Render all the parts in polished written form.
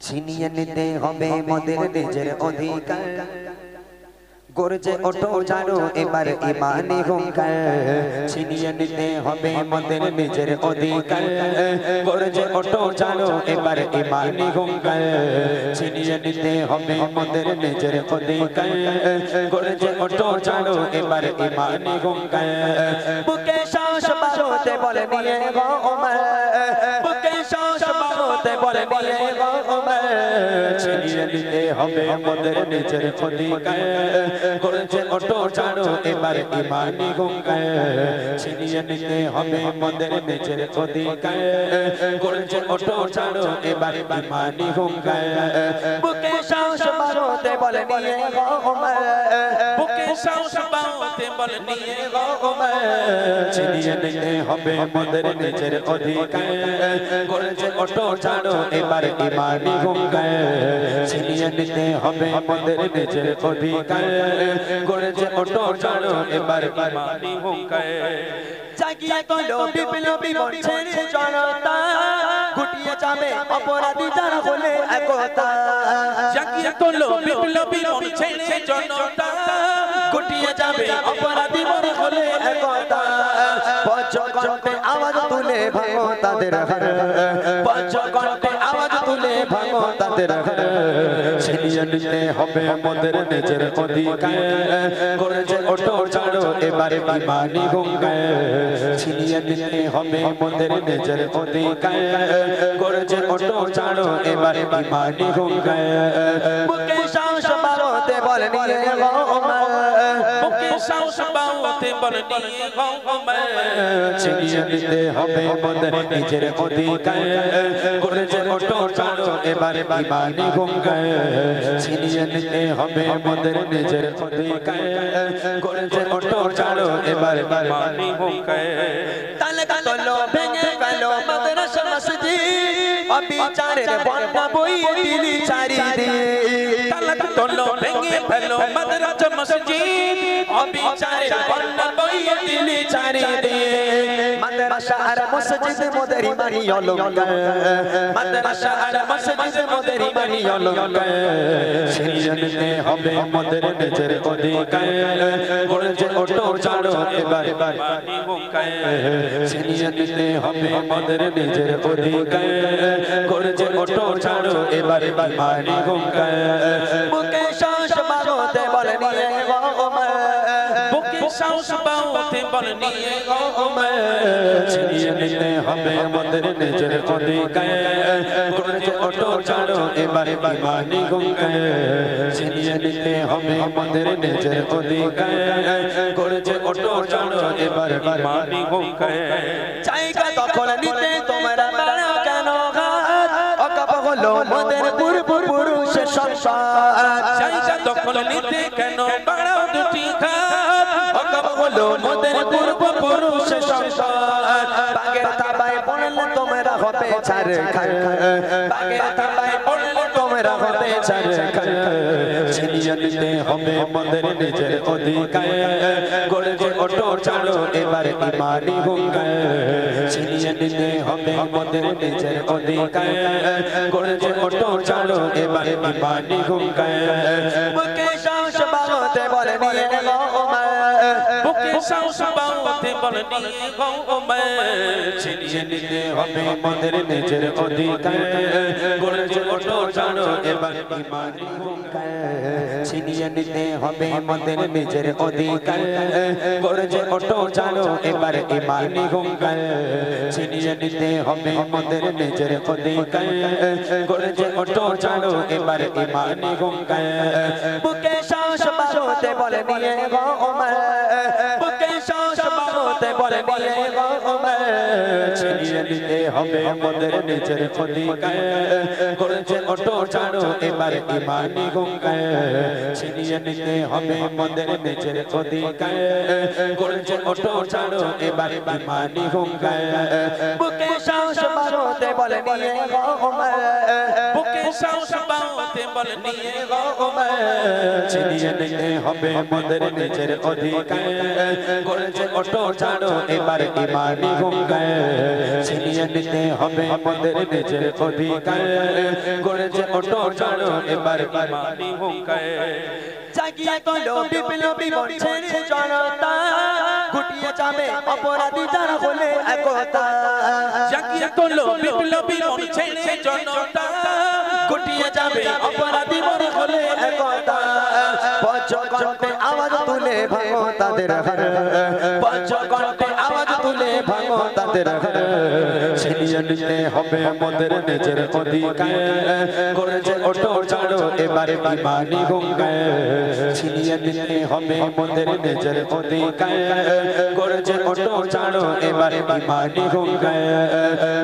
ছিনিয়ে নিতে হবে মোদের নিজের অধিকার গর্জে ওঠো জানো এবার ইমানি হুঙ্কার ছিনিয়ে নিতে হবে মোদের নিজের অধিকার গর্জে ওঠো জানো এবার ইমানি হুঙ্কার ছিনিয়ে নিতে হবে মোদের নিজের অধিকার গর্জে ওঠো জানো এবার ইমানি হুঙ্কার বুকে সাহস বাড়তে বলে নিয়ে গো ওমর বুকে সাহস বাড়তে বলে নিয়ে গো ওমর ছিনিয়ে নিতে হবে মোদের নিজের অধিকার গর্জে ওঠো জানো এবার ইমানি হুঙ্কার ছিনিয়ে নিতে হবে মোদের নিজের অধিকার গর্জে ওঠো জানো এবার ইমানি হুঙ্কার বুকে সাহস বাড়তে বলে নিয়ে গো ওমর বুকে সাহস বাড়তে বলে নিয়ে গো ওমর ছিনিয়ে নিতে হবে মোদের নিজের অধিকার গর্জে ওঠো জানো এবার ইমানি হুঙ্কার ছিনিয়ে নিতে হবে মোদের নিজের অধিকার গর্জে ওঠো জানো এবার ইমানি হুঙ্কার জাগিয়ে তোলো বিপ্লবী মঞ্চের জনতা গুটিয়ে যাবে অপরাধী যারা হলে একতা জাগিয়ে তোলো বিপ্লবী মঞ্চের জনতা গুটিয়ে যাবে অপরাধী মনে হলে একতা পঞ্চকণ্ঠে আওয়াজ তুলে ভাঙো তাদের হার পঞ্চকণ্ঠে আওয়াজ তুলে ভাঙো তাদের হার ছিনিয়ে নিতে হবে মোদের নিজের অধিকার গর্জে ওঠো জানো এবার ইমানি হুঙ্কার ছিনিয়ে নিতে হবে মোদের নিজের অধিকার গর্জে ওঠো জানো এবার ইমানি হুঙ্কার বুকে সাহস বাড়তে বলে নিয়ে গো ওমর বুকে সাহস বাড়তে বলে নিয়ে গো ওমর ছিনিয়ে নিতে হবে মোদের নিজের অধিকার গর্জে ওঠো জানো এবার ইমানি হুঙ্কার ছিনিয়ে নিতে হবে মোদের নিজের অধিকার গর্জে ওঠো জানো এবার ইমানি হুঙ্কার তালকা তোলো ভেঙে গেল মাদ্রাসা মসজিদ অবিচারের বন্যা বইয়ে দিলি চারিদিকে তালকা তোলো ভেঙে ফেলো মাদ্রাসা মসজিদ অবিচারের বন্যা বইয়ে দিলি চারিদিকে মাদ্রাসা আর মসজিদ মোদের ইমানি অলঙ্কার মাদ্রাসা আর মসজিদ মোদের ইমানি অলঙ্কার ছিনিয়ে নিতে হবে মোদের নিজের অধিকার গর্জে ওঠো জানো এবার ইমানি হুঙ্কার ছিনিয়ে নিতে হবে মোদের নিজের অধিকার গর্জে ওঠো জানো এবার ইমানি হুঙ্কার বুকে সাহস বাড়তে বলে নিয়ে গো ওমর বুকে সাহস বাড়তে বলে নিয়ে গো ওমর ছিনিয়ে নিতে হবে মোদের নিজের অধিকার গর্জে ওঠো জানো এবার ইমানি হুঙ্কার ছিনিয়ে নিতে হবে মোদের নিজের অধিকার গর্জে ওঠো জানো এবার ইমানি হুঙ্কার জায়গা দখল নিতে তোমরা বাড়ো কেন ঘাত অকাপ হলো মোদের পূর্বপুরুষের সংসার জায়গা দখল নিতে কেন বাড়াও দুটি ঘাত অকাপ হলো মোদের পূর্বপুরুষের সংসার বাগের থাবায় পড়লে তোমরা হবে ছারখার বাগের থাবায় পড়লে তোমরা হবে ছারখার ছিনিয়ে নিতে হবে মোদের নিজের অধিকার গর্জে ওঠো জানো এবার ইমানি হুঙ্কার ছিনিয়ে নিতে হবে মোদের নিজের অধিকার গর্জে ওঠো জানো এবার ইমানি হুঙ্কার বুকে সাহস বাড়তে বলে নিয়ে গো ওমর বুকে সাহস বাড়তে বলে নিয়ে গো ওমর ছিনিয়ে নিতে হবে মোদের নিজের অধিকার গর্জে ওঠো জানো এবার ইমানি হুঙ্কার ছিনিয়ে নিতে হবে মোদের নিজের অধিকার গর্জে ওঠো জানো এবার ইমানি হুঙ্কার ছিনিয়ে নিতে হবে মোদের নিজের অধিকার গর্জে ওঠো জানো এবার ইমানি হুঙ্কার বুকে সাহস বাড়তে বলে নিয়ে গো ওমর বুকে সাহস বাড়তে বলে নিয়ে গো ওমর ছিনিয়ে নিতে হবে মোদের নিজের অধিকার গর্জে ওঠো জানো এবার ইমানি হুঙ্কার ছিনিয়ে নিতে হবে মোদের নিজের অধিকার গর্জে ওঠো জানো এবার ইমানি হুঙ্কার বুকে সাহস বাড়তে বলে নিয়ে গো ওমর বুকে সাহস বাড়তে বল নিয়ে গো ওমর ছিনিয়ে নিতে হবে মোদের নিজের অধিকার গর্জে ওঠো ছাড়ো এবার ইমানি হুঙ্কার ছিনিয়ে নিতে হবে মোদের নিজের অধিকার গর্জে ওঠো ছাড়ো এবার ইমানি হুঙ্কার জাগিয়ে তোলো বিপ্লবী মঞ্চের জনতা গুটিয়ে যাবে অপরাধী যারা হলে একতা জাগিয়ে তোলো বিপ্লবী মঞ্চের জনতা গুটিয়ে যাবে অপরাধী যারা হলে একতা পঞ্চকণ্ঠে আওয়াজ তুলে ভাঙো তাদের হার পঞ্চকণ্ঠে আওয়াজ তুলে ভাঙো তাদের হার ছিনিয়ে নিতে হবে মোদের নিজের অধিকার গর্জে ওঠো ছাড়ো এবার ইমানি হুঙ্কার ছিনিয়ে নিতে হবে মোদের নিজের অধিকার গর্জে ওঠো ছাড়ো এবার ইমানি হুঙ্কার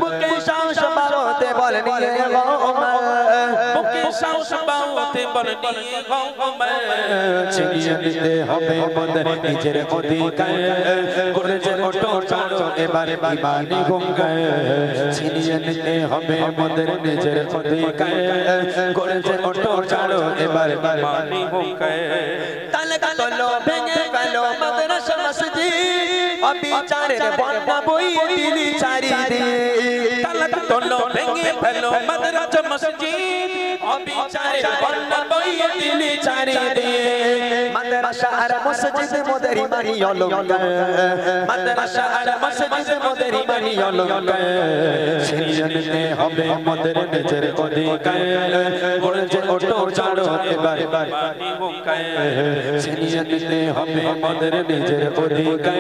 বুকে সাহস বাড়াতে বল নিয়ে গো ওমর বুকে সাহস বাড়াতে বল নিয়ে গো ওমর ছিনিয়ে নিতে হবে মোদের নিজের অধিকার গর্জে ওঠো ছাড়ো এবার ইমানি হুঙ্কার ছিনিয়ে নিতে হবে মোদের নিজের অধিকার গর্জে ওঠো ছাড়ো এবার ইমানি হুঙ্কার তালকা তোলো ভেঙে গেল মাদ্রাসা মসজিদ অবিচারের বন্যা বইয়ে দিলি চারিদিকে তালকা তোলো ভেঙে ফেলো মাদ্রাসা মসজিদ অবিচারের বন্যা বইয়ে দিলি চারিদিকে মাদ্রাসা আর মসজিদ মোদের ইমানি অলঙ্কার মাদ্রাসা আর মসজিদ মোদের ইমানি অলঙ্কার ছিনিয়ে নিতে হবে মোদের নিজের অধিকার গর্জে ওঠো ছাড়ো এবার ইমানি হুঙ্কার ছিনিয়ে নিতে হবে মোদের নিজের অধিকার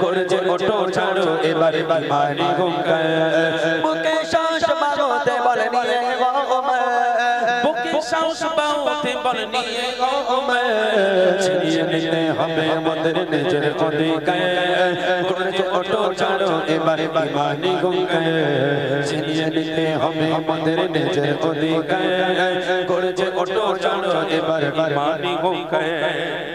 গর্জে ওঠো ছাড়ো এবার ইমানি হুঙ্কার বুকে সাহস বাড়াতে বল নিয়ে গো ওমর বুকে সাহস বাড়াতে বল নিয়ে গো ওমর ছিনিয়ে নিতে হবে মোদের নিজের অধিকার গর্জে ওঠো ছাড়ো এবার ইমানি হুঙ্কার ছিনিয়ে নিতে হবে মোদের নিজের অধিকার গর্জে ওঠো ছাড়ো এবার ইমানি হুঙ্কার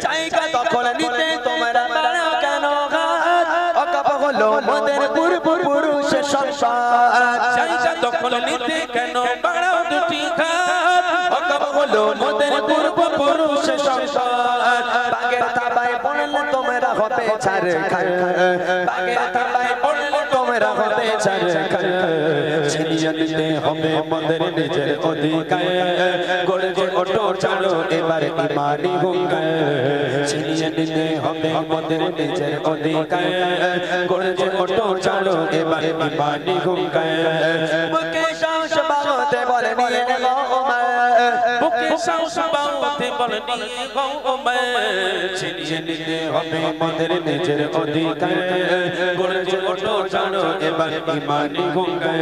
জায়গা দখল নিতে তোমরা বাড়াও কেন ঘাত অকাপ হলো মোদের পূর্বপুরুষ সংসার জায়গা দখল নিতে কেন বাড়াও দুটি ঘাত অকাপ হলো মোদের পূর্বপুরুষ সংসার বাগের থাবায় পড়লে তোমরা হবে ছারখার বাগের থাবায় পড়লে তোমরা হবে ছারখার ছিনিয়ে নিতে হবে মোদের নিজের অধিকার গর্জে ওঠো ছাড়ো এবার ইমানি হুঙ্কার ছিনিয়ে নিতে হবে মোদের নিজের অধিকার গর্জে ওঠো ছাড়ো এবার ইমানি হুঙ্কার বুকে সাহস বাড়াতে বল নিয়ে গো ওমর বুকে সাহস বাড়াতে বল নিয়ে গো ওমর ছিনিয়ে নিতে হবে মোদের নিজের অধিকার গর্জে ওঠো ছাড়ো এবার ইমানি হুঙ্কার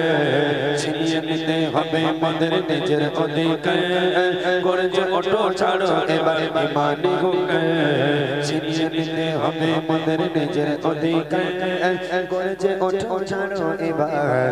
ছিনিয়ে নিতে হবে মোদের নিজের অধিকার গর্জে ওঠো ছাড়ো এবার ইমানি হুঙ্কার ছিনিয়ে নিতে হবে মোদের নিজের অধিকার গর্জে ওঠো ছাড়ো এবার